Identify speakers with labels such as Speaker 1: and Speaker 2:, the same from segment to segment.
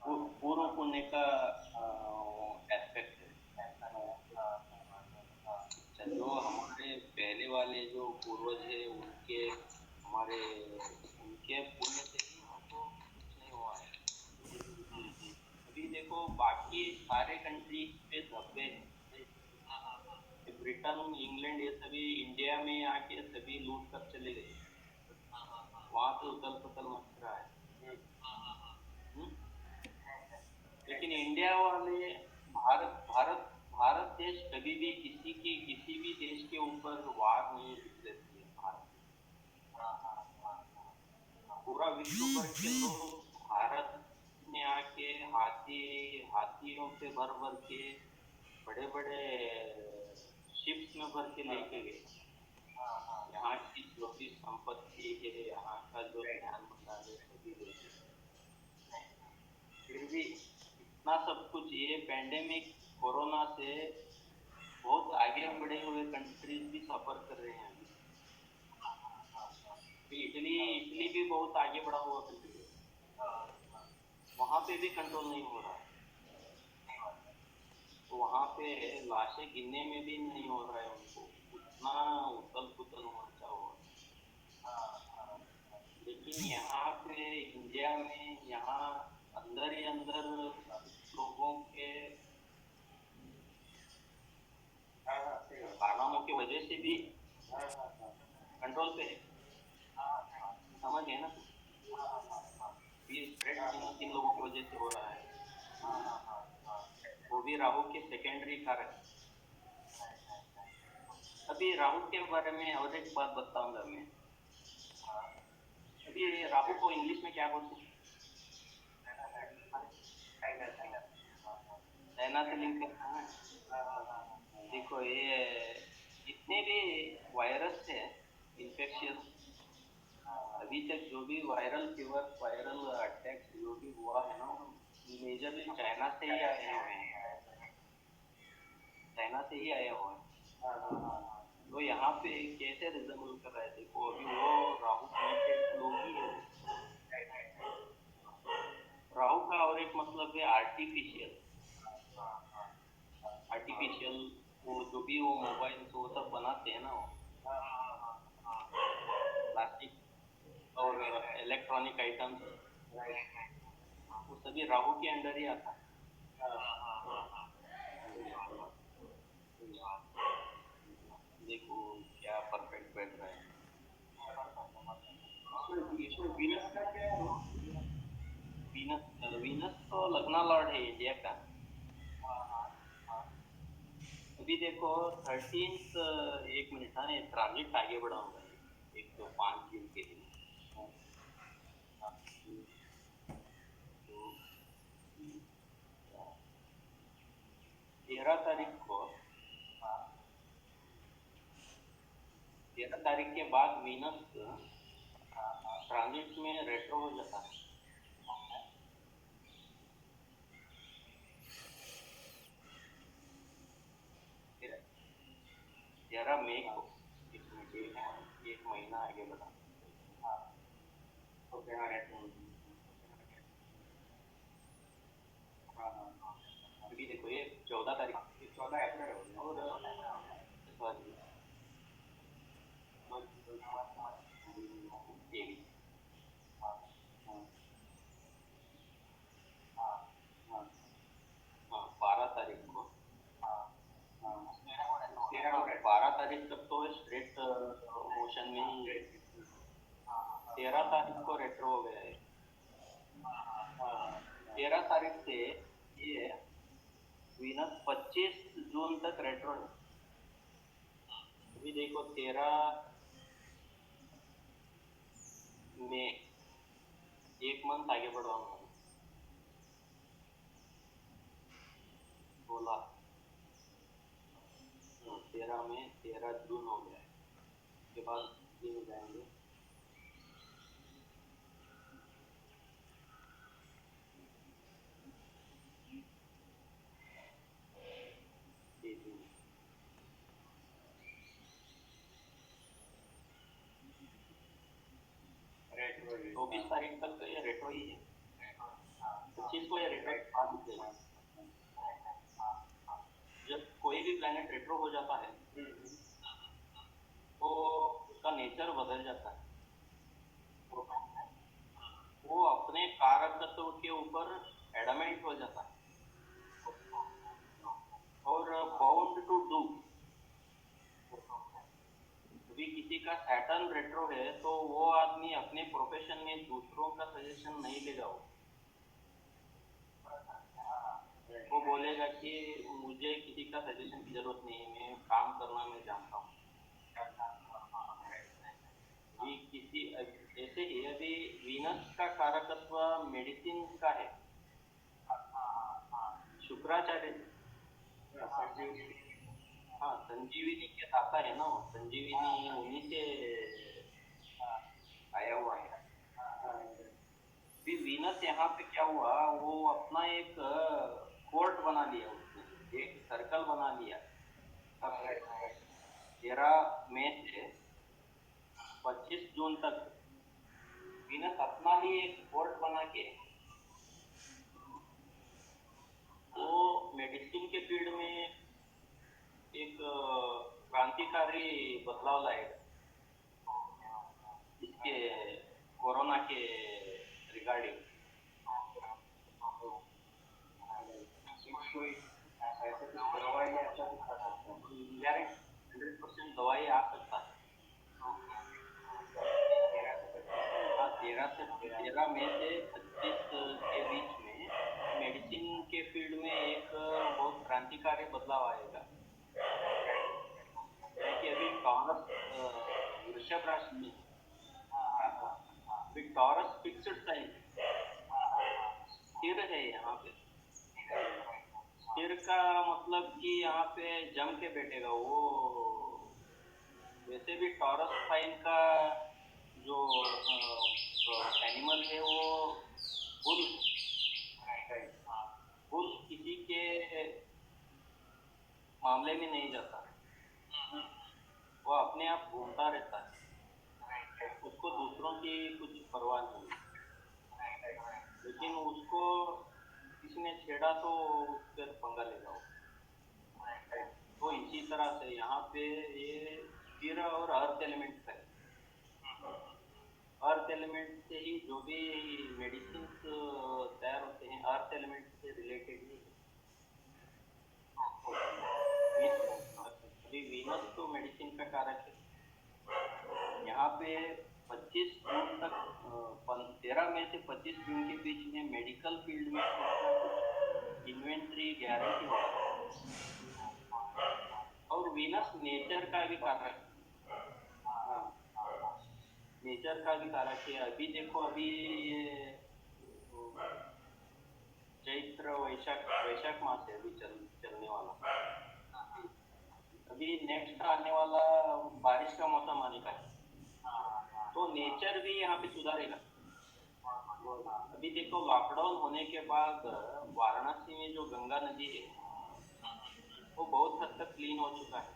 Speaker 1: पूर्व पुण्य का एस्पेक्ट है। अच्छा, जो हमारे पहले वाले जो पूर्वज है उनके हमारे उनके पुण्य से ही हमको कुछ नहीं हुआ है। अभी देखो बाकी सारे कंट्री पे दबे हैं। ब्रिटेन, इंग्लैंड, ये सभी इंडिया में आके सभी लूट कर चले गए। वहां पे उथल पुथल मच रहा है। हम्म? लेकिन इंडिया वाले, भारत भारत भारत देश कभी भी किसी भी देश के ऊपर वार नहीं देती है। भारत पूरा विश्व भर के लोग भारत में आके हाथियों पे भर भर के बड़े बड़े शिप्स में भर के लेके गए। यहाँ की जो भी संपत्ति है, यहाँ का जो ज्ञान भंडार है, सभी ले गए। फिर भी इतना सब कुछ, ये पेंडेमिक कोरोना से बहुत आगे बढ़े हुए कंट्रीज भी सफर कर रहे हैं अभी। इटली इटली भी बहुत आगे बढ़ा हुआ कंट्री है, वहां पे भी कंट्रोल नहीं हो रहा है। तो वहां पे लाशें गिनने में भी नहीं हो रहा है उनको, उतना उथल पुथल मचा हुआ है। लेकिन यहाँ पे इंडिया में, यहाँ अंदर ही अंदर लोगों के कारनामों की वजह से भी कंट्रोल पे है। समझ गए ना? ये स्प्रेड किन लोगों की वजह से हो रहा है, वो भी राहु के सेकेंडरी कारक। अभी राहु के बारे में और एक बात बताऊंगा मैं। अभी राहु को इंग्लिश में क्या बोलते हैं? चाइना से लिंक करता है ना। देखो ये जितने भी वायरस है इन्फेक्शियस, अभी तक जो भी वायरल फीवर, वायरल अटैक्स जो भी हुआ है ना, मेजरली चाइना से ही आए हुए हैं। चाइना से ही आया हुआ है। तो यहाँ पे कैसे रिजेंबल कर रहा है, देखो अभी वो राहु कनेक्टेड लोग ही है। राहु का और एक मतलब है आर्टिफिशियल। आर्टिफिशियल वो जो भी वो मोबाइल वो सब बनाते हैं ना, वो प्लास्टिक और इलेक्ट्रॉनिक आइटम्स, वो सभी राहु के अंडर ही आता है। देखो क्या परफेक्ट बैठ रहा है। इसमें वीनस का क्या है? वीनस वीनस तो लगना लॉर्ड है इंडिया का। अभी देखो 13th, एक मिनट, हाँ ये ट्रांजिट आगे बढ़ाऊंगा, एक तो 5 दिन के लिए। तो 13 तारीख को, 13 तारीख के बाद वीनस ट्रांजिट में रेट्रो हो जाता है। 13 मई को, एक महीना आगे बढ़ा तो क्या रेट्रो। अभी देखो ये 14 तारीख, 14 अप्रैल हो गया और सॉरी 23, हाँ 12 तारीख को, 12 तारीख तक तो स्ट्रेट मोशन में ही, 13 तारीख को रेट्रो हो गया है। 13 तारीख से ये वीनस 25 जून तक रेट्रो है। अभी देखो 13 में एक मंथ आगे बढ़ाऊंगा, 16, 13 में 13 जून हो गया है। उसके बाद ये हो जाएंगे ये दिन। 24 तारीख तक तो ये रेट्रो ही है। 25 को या रेट्रो आ दिखेगा। जब कोई भी प्लैनेट रेट्रो हो जाता है तो उसका नेचर बदल जाता है। वो अपने कारक तत्व के ऊपर एडमेंट हो जाता है और बाउंड टू डू। अभी किसी का सैटर्न रेट्रो है तो वो आदमी अपने प्रोफेशन में दूसरों का सजेशन नहीं लेगा। वो बोलेगा कि मुझे किसी का सजेशन की जरूरत नहीं है, मैं काम करना मैं जानता हूँ। अभी किसी ऐसे ही अभी वीनस का कारकत्व मेडिसिन का है। शुक्राचार्य, हाँ संजीवनी के दाता है ना, वो संजीवनी उन्हीं से आया हुआ है। फिर वीनस यहाँ पे क्या हुआ, वो अपना एक कोर्ट बना लिया, उसने एक सर्कल बना लिया। 13 मई से 25 जून तक वीनस अपना ही एक कोर्ट बना के वो मेडिसिन के फील्ड में एक क्रांतिकारी बदलाव लाएगा इसके कोरोना के रिगार्डिंग। गारंटी 100% दवाई आ सकता है। हाँ 13 मई से 25 के बीच में मेडिसिन के फील्ड में एक बहुत क्रांतिकारी बदलाव आएगा। कि अभी टॉरस वृषभ राशि में, अभी टॉरस फिक्स्ड साइन स्थिर है यहाँ पे। स्थिर का मतलब कि यहाँ पे जम के बैठेगा वो। वैसे भी टॉरस साइन का जो एनिमल है वो बुल, बुल किसी के मामले में नहीं जाता, वो अपने आप घूमता रहता है, उसको दूसरों की कुछ परवाह नहीं। लेकिन उसको किसी ने छेड़ा तो उस पर पंगा लेगा वो। तो इसी तरह से यहाँ पे ये स्थिर और अर्थ एलिमेंट है। अर्थ एलिमेंट से ही जो भी मेडिसिन तैयार होते हैं अर्थ एलिमेंट से रिलेटेड ही। अभी वीनस तो मेडिसिन का कारक है। यहाँ पे 25 जून तक 13 मई से 25 जून के बीच में मेडिकल फील्ड में इन्वेंट्री गारंटी होगा। और वीनस नेचर का भी कारक, नेचर का भी कारक है। अभी देखो अभी ये चैत्र वैशाख मास है अभी चलने वाला। अभी नेक्स्ट आने वाला बारिश का मौसम आने का है, तो नेचर भी यहाँ पे सुधारेगा। अभी देखो लॉकडाउन होने के बाद वाराणसी में जो गंगा नदी है वो बहुत हद तक क्लीन हो चुका है।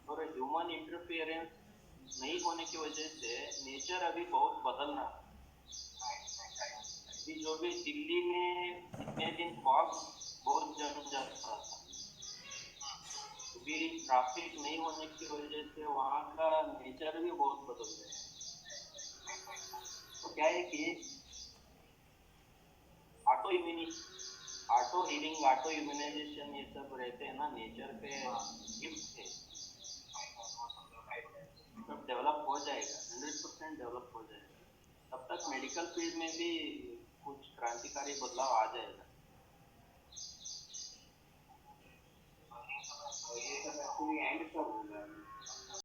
Speaker 1: और ह्यूमन इंटरफेरेंस नहीं होने की वजह से नेचर अभी बहुत बदल रहा है। जो भी दिल्ली में इतने दिन फॉग बहुत जम जाता था, अभी ट्रैफिक नहीं होने की वजह से वहाँ का नेचर भी बहुत बदल गया है। तो क्या है कि ऑटो हीलिंग, ऑटो इम्यूनाइजेशन ये सब रहते हैं ना नेचर पे गिफ्ट है। सब डेवलप हो जाएगा, 100% डेवलप हो जाएगा। तब तक मेडिकल फील्ड में भी कुछ क्रांतिकारी बदलाव आ जाएगा।